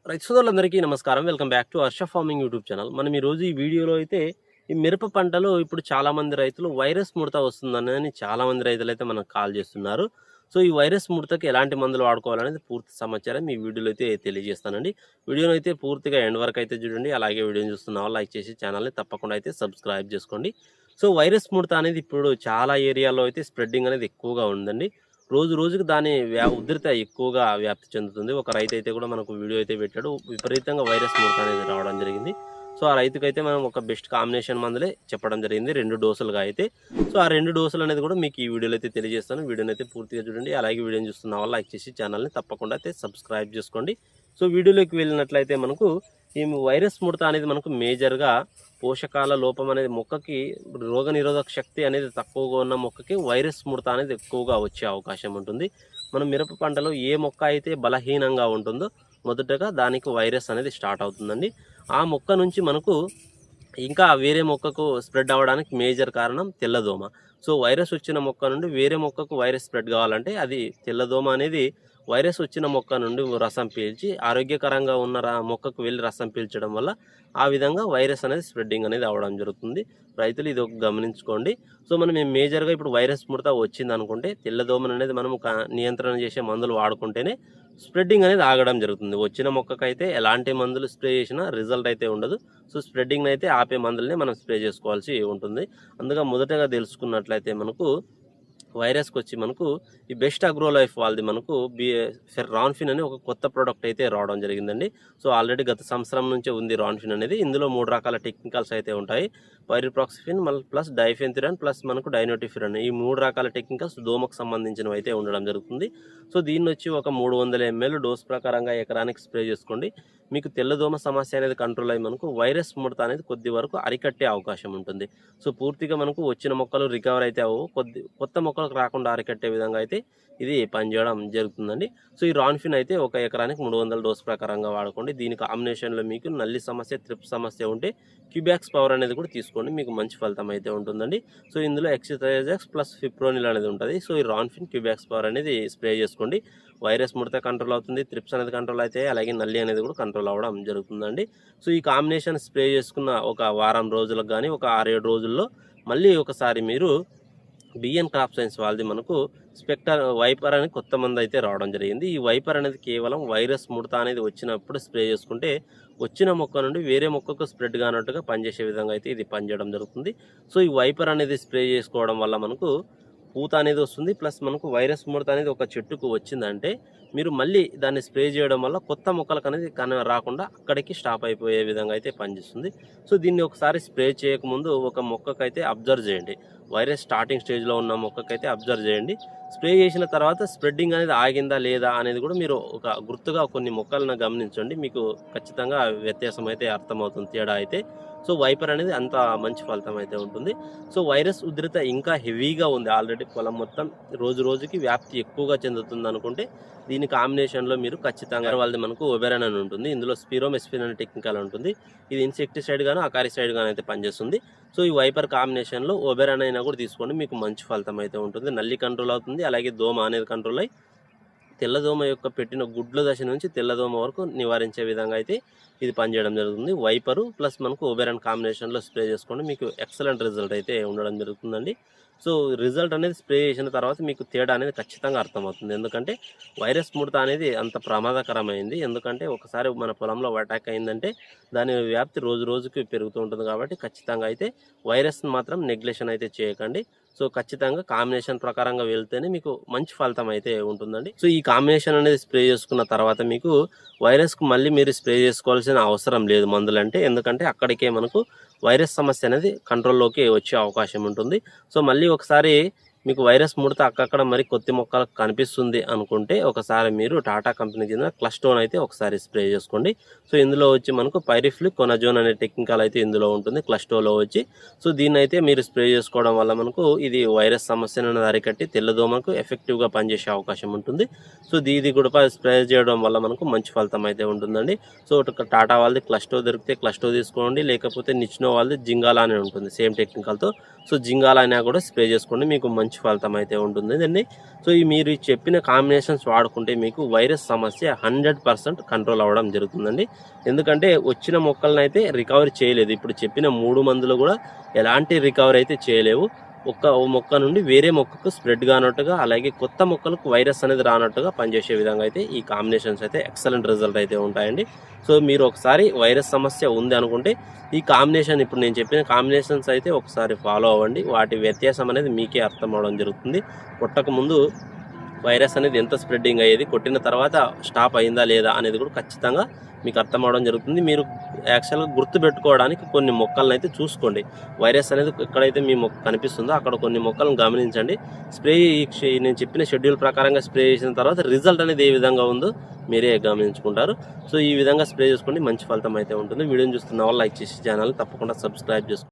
రైతు సోదరులందరికీ నమస్కారం. Welcome back to Harsha farming YouTube channel. మనం ఈరోజు ఈ వీడియోలో అయితే ఈ మిరప పంటలో ఇప్పుడు చాలామంది రైతులు వైరస్ ముడత వస్తుందని చాలామంది రైతులైతే మనకు కాల్ చేస్తున్నారు. సో ఈ వైరస్ ముడతకి ఎలాంటి మందులు వాడుకోవాలనేది పూర్తి సమాచారం ఈ వీడియోలో అయితే తెలియజేస్తానండి. వీడియోని అయితే పూర్తిగా ఎండ్ వరకు అయితే చూడండి. అలాగే వీడియోని చూస్తున్న వాళ్ళు లైక్ చేసి ఛానల్ని తప్పకుండా అయితే సబ్స్క్రైబ్ చేసుకోండి. సో వైరస్ ముడత అనేది ఇప్పుడు చాలా ఏరియాలో అయితే స్ప్రెడ్డింగ్ అనేది ఎక్కువగా ఉందండి. రోజు రోజుకి దాని ఉధృత ఎక్కువగా వ్యాప్తి చెందుతుంది. ఒక రైతు అయితే కూడా మనకు వీడియో అయితే పెట్టాడు. విపరీతంగా వైరస్ ముడత అనేది రావడం జరిగింది. సో ఆ రైతుకైతే మనం ఒక బెస్ట్ కాంబినేషన్ మందులే చెప్పడం జరిగింది 2 డోసులుగా అయితే. సో ఆ 2 డోసులు అనేది కూడా మీకు ఈ వీడియోలో అయితే తెలియజేస్తాను. వీడియోని అయితే పూర్తిగా చూడండి. అలాగే వీడియోని చూస్తున్న వాళ్ళు లైక్ చేసి ఛానల్ని తప్పకుండా అయితే సబ్స్క్రైబ్ చేసుకోండి. సో వీడియోలోకి వెళ్ళినట్లయితే మనకు ఈ వైరస్ ముడత అనేది మనకు మేజర్గా పోషకాల లోపం అనేది మొక్కకి రోగనిరోధక శక్తి అనేది తక్కువగా ఉన్న మొక్కకి వైరస్ ముడత అనేది ఎక్కువగా వచ్చే అవకాశం ఉంటుంది. మనం మిరప పంటలో ఏ మొక్క అయితే బలహీనంగా ఉంటుందో మొదటగా దానికి వైరస్ అనేది స్టార్ట్ అవుతుందండి. ఆ మొక్క నుంచి మనకు ఇంకా వేరే మొక్కకు స్ప్రెడ్ అవ్వడానికి మేజర్ కారణం తెల్లదోమ. సో వైరస్ వచ్చిన మొక్క నుండి వేరే మొక్కకు వైరస్ స్ప్రెడ్ కావాలంటే అది తెల్లదోమ అనేది వైరస్ వచ్చిన మొక్క నుండి రసం పీల్చి ఆరోగ్యకరంగా ఉన్న మొక్కకు వెళ్ళి రసం పీల్చడం వల్ల ఆ విధంగా వైరస్ అనేది స్ప్రెడ్డింగ్ అనేది అవ్వడం జరుగుతుంది. రైతులు ఇది ఒక గమనించుకోండి. సో మనం మేజర్గా ఇప్పుడు వైరస్ ముడత వచ్చింది అనుకుంటే తెల్లదోమను అనేది మనం నియంత్రణ చేసే మందులు వాడుకుంటేనే స్ప్రెడ్డింగ్ అనేది ఆగడం జరుగుతుంది. వచ్చిన మొక్కకైతే ఎలాంటి మందులు స్ప్రే చేసినా రిజల్ట్ అయితే ఉండదు. సో స్ప్రెడ్డింగ్ అయితే ఆపే మందులనే మనం స్ప్రే చేసుకోవాల్సి ఉంటుంది. అందుకే మొదటగా తెలుసుకున్నట్లయితే మనకు వైరస్కి వచ్చి మనకు ఈ బెస్ట్ అగ్రో లైఫ్ వాళ్ళది మనకు రాన్ఫిన్ అని ఒక కొత్త ప్రోడక్ట్ అయితే రావడం జరిగిందండి. సో ఆల్రెడీ గత సంవత్సరం నుంచే ఉంది రాన్ఫిన్ అనేది. ఇందులో 3 రకాల టెక్నికల్స్ అయితే ఉంటాయి. పైరిప్రాక్సిఫిన్ ప్లస్ డైఫెన్థ్యూరాన్ ప్లస్ మనకు డైనోటిఫిరాన్ ఈ 3 రకాల టెక్నికల్స్ దోమకు సంబంధించినవి అయితే ఉండడం జరుగుతుంది. సో దీన్ని వచ్చి ఒక 300 ml డోస్ ప్రకారంగా ఎకరానికి స్ప్రే చేసుకోండి. మీకు తెల్లదోమ సమస్య అనేది కంట్రోల్ అయ్యి మనకు వైరస్ ముడత అనేది కొద్ది వరకు అరికట్టే అవకాశం ఉంటుంది. సో పూర్తిగా మనకు వచ్చిన మొక్కలు రికవర్ అయితే కొత్త మొక్కలకు రాకుండా అరికట్టే విధంగా అయితే ఇది పనిచేయడం జరుగుతుందండి. సో ఈ రాన్ఫిన్ అయితే ఒక ఎకరానికి 300 డోస్ ప్రకారంగా వాడుకోండి. దీని కాంబినేషన్లో మీకు నల్లి సమస్య, త్రిప్ సమస్య ఉంటే క్యూబ్యాక్స్ పవర్ అనేది కూడా తీసుకోండి. మీకు మంచి ఫలితం అయితే ఉంటుందండి. సో ఇందులో ఎక్సిథైజాక్స్ ప్లస్ ఫిప్రోనిల్ అనేది ఉంటుంది. సో ఈ రాన్ఫిన్ క్యూబ్యాక్స్ పవర్ అనేది స్ప్రే చేసుకోండి. వైరస్ ముడత కంట్రోల్ అవుతుంది, త్రిప్స్ అనేది కంట్రోల్ అయితే అలాగే నల్లి అనేది కూడా కంట్రోల్ అవ్వడం జరుగుతుందండి. సో ఈ కాంబినేషన్ స్ప్రే చేసుకున్న ఒక వారం రోజులకు కానీ ఒక 6-7 రోజుల్లో మళ్ళీ ఒకసారి మీరు బిఎన్ క్రాప్ సైన్స్ వాళ్ళది మనకు స్పెక్టర్ వైపర్ అని కొత్త మంది అయితే రావడం జరిగింది. ఈ వైపర్ అనేది కేవలం వైరస్ ముడత అనేది వచ్చినప్పుడు స్ప్రే చేసుకుంటే వచ్చిన మొక్క నుండి వేరే మొక్కకు స్ప్రెడ్ కానట్టుగా పనిచేసే విధంగా అయితే ఇది పనిచేయడం జరుగుతుంది. సో ఈ వైపర్ అనేది స్ప్రే చేసుకోవడం వల్ల మనకు పూత అనేది వస్తుంది. ప్లస్ మనకు వైరస్ ముడత అనేది ఒక చెట్టుకు వచ్చిందంటే మీరు మళ్ళీ దాన్ని స్ప్రే చేయడం వల్ల కొత్త మొక్కలకు అనేది రాకుండా అక్కడికి స్టాప్ అయిపోయే విధంగా అయితే పనిచేస్తుంది. సో దీన్ని ఒకసారి స్ప్రే చేయకముందు ఒక మొక్కకైతే అబ్జర్వ్ చేయండి. వైరస్ స్టార్టింగ్ స్టేజ్లో ఉన్న మొక్కకైతే అబ్జర్వ్ చేయండి. స్ప్రే చేసిన తర్వాత స్ప్రెడ్డింగ్ అనేది ఆగిందా లేదా అనేది కూడా మీరు ఒక గుర్తుగా కొన్ని మొక్కలను గమనించండి. మీకు ఖచ్చితంగా వ్యత్యాసం అయితే అర్థమవుతుంది, తేడా అయితే. సో వైపర్ అనేది అంత మంచి ఫలితం అయితే ఉంటుంది. సో వైరస్ ఉధృత ఇంకా హెవీగా ఉంది. ఆల్రెడీ పొలం మొత్తం రోజు రోజుకి వ్యాప్తి ఎక్కువగా చెందుతుంది అనుకుంటే దీని కాంబినేషన్లో మీరు ఖచ్చితంగా వాళ్ళది మనకు ఒబెరాన్ అని ఉంటుంది. ఇందులో స్పిరోమెస్పిన్ అనే టెక్నికల్ ఉంటుంది. ఇది ఇన్సెక్టిసైడ్ గాను అకారిసైడ్ గాను అయితే పనిచేస్తుంది. సో ఈ వైపర్ కాంబినేషన్లో ఒబెరాన్ అయినా కూడా తీసుకోండి. మీకు మంచి ఫలితం అయితే ఉంటుంది. నల్లి కంట్రోల్ అవుతుంది, అలాగే దోమ అనేది కంట్రోల్ అయ్యి తెల్లదోమ యొక్క పెట్టిన గుడ్ల దశ నుంచి తెల్లదోమ వరకు నివారించే విధంగా అయితే ఇది పనిచేయడం జరుగుతుంది. వైపరు ప్లస్ మనకు ఒబెరాన్ కాంబినేషన్లో స్ప్రే చేసుకోండి. మీకు ఎక్సలెంట్ రిజల్ట్ అయితే ఉండడం జరుగుతుందండి. సో రిజల్ట్ అనేది స్ప్రే చేసిన తర్వాత మీకు తేడా అనేది ఖచ్చితంగా అర్థమవుతుంది. ఎందుకంటే వైరస్ ముడత అనేది అంత ప్రమాదకరమైంది. ఎందుకంటే ఒకసారి మన పొలంలో అటాక్ అయిందంటే దాని వ్యాప్తి రోజు రోజుకి పెరుగుతూ ఉంటుంది. కాబట్టి ఖచ్చితంగా అయితే వైరస్ని మాత్రం నెగ్లెక్షన్ అయితే చేయకండి. సో ఖచ్చితంగా కాంబినేషన్ ప్రకారంగా వెళ్తేనే మీకు మంచి ఫలితం అయితే ఉంటుందండి. సో ఈ కాంబినేషన్ అనేది స్ప్రే చేసుకున్న తర్వాత మీకు వైరస్కు మళ్ళీ మీరు స్ప్రే చేసుకోవాల్సిన అవసరం లేదు మందులంటే. ఎందుకంటే అక్కడికే మనకు వైరస్ సమస్య అనేది కంట్రోల్లోకి వచ్చే అవకాశం ఉంటుంది. సో మళ్ళీ ఒకసారి మీకు వైరస్ ముడత అక్కడక్కడ మరి కొత్త మొక్కలకు కనిపిస్తుంది అనుకుంటే ఒకసారి మీరు టాటా కంపెనీ కింద క్లస్టోన్ అయితే ఒకసారి స్ప్రే చేసుకోండి. సో ఇందులో వచ్చి మనకు పైరిఫ్లిక్ కొనజోన్ అనే టెక్నికల్ అయితే ఇందులో ఉంటుంది క్లస్టోలో వచ్చి. సో దీన్ని అయితే మీరు స్ప్రే చేసుకోవడం వల్ల మనకు ఇది వైరస్ సమస్యను అరికట్టి తెల్లదోమకు ఎఫెక్టివ్గా పనిచేసే అవకాశం ఉంటుంది. సో ఇది కూడా స్ప్రే చేయడం వల్ల మనకు మంచి ఫలితం అయితే ఉంటుందండి. సో టాటా వాళ్ళది క్లస్టో దొరికితే క్లస్టో తీసుకోండి, లేకపోతే నిచ్నో వాళ్ళది జింగాలా అని ఉంటుంది సేమ్ టెక్నికల్తో. సో జింగాలా అయినా కూడా స్ప్రే చేసుకోండి. మీకు మంచి మంచి ఫలితం అయితే ఉంటుందండి. సో ఈ మీరు చెప్పిన కాంబినేషన్స్ వాడుకుంటే మీకు వైరస్ సమస్య 100% కంట్రోల్ అవ్వడం జరుగుతుందండి. ఎందుకంటే వచ్చిన మొక్కలను అయితే రికవరీ చేయలేదు. ఇప్పుడు చెప్పిన 3 మందులు కూడా ఎలాంటి రికవరీ అయితే చేయలేవు. ఒక్క మొక్క నుండి వేరే మొక్కకు స్ప్రెడ్ కానట్టుగా, అలాగే కొత్త మొక్కలకు వైరస్ అనేది రానట్టుగా పనిచేసే విధంగా అయితే ఈ కాంబినేషన్స్ అయితే ఎక్సలెంట్ రిజల్ట్ అయితే ఉంటాయండి. సో మీరు ఒకసారి వైరస్ సమస్య ఉంది అనుకుంటే ఈ కాంబినేషన్, ఇప్పుడు నేను చెప్పిన కాంబినేషన్స్ అయితే ఒకసారి ఫాలో అవ్వండి. వాటి వ్యత్యాసం అనేది మీకే అర్థం అవడం జరుగుతుంది. కొట్టక ముందు వైరస్ అనేది ఎంత స్ప్రెడ్డింగ్ అయ్యేది, కొట్టిన తర్వాత స్టాప్ అయిందా లేదా అనేది కూడా ఖచ్చితంగా మీకు అర్థం అవడం జరుగుతుంది. మీరు యాక్చువల్గా గుర్తుపెట్టుకోవడానికి కొన్ని మొక్కలను అయితే చూసుకోండి. వైరస్ అనేది ఎక్కడైతే మీ మొక్క కనిపిస్తుందో అక్కడ కొన్ని మొక్కలను గమనించండి. స్ప్రే నేను చెప్పిన షెడ్యూల్ ప్రకారంగా స్ప్రే చేసిన తర్వాత రిజల్ట్ అనేది ఏ విధంగా ఉందో మీరే గమనించుకుంటారు. సో ఈ విధంగా స్ప్రే చేసుకోండి, మంచి ఫలితం అయితే ఉంటుంది. వీడియోని చూస్తున్న వాళ్ళు లైక్ చేసి ఛానల్ తప్పకుండా సబ్స్క్రైబ్ చేసుకోండి.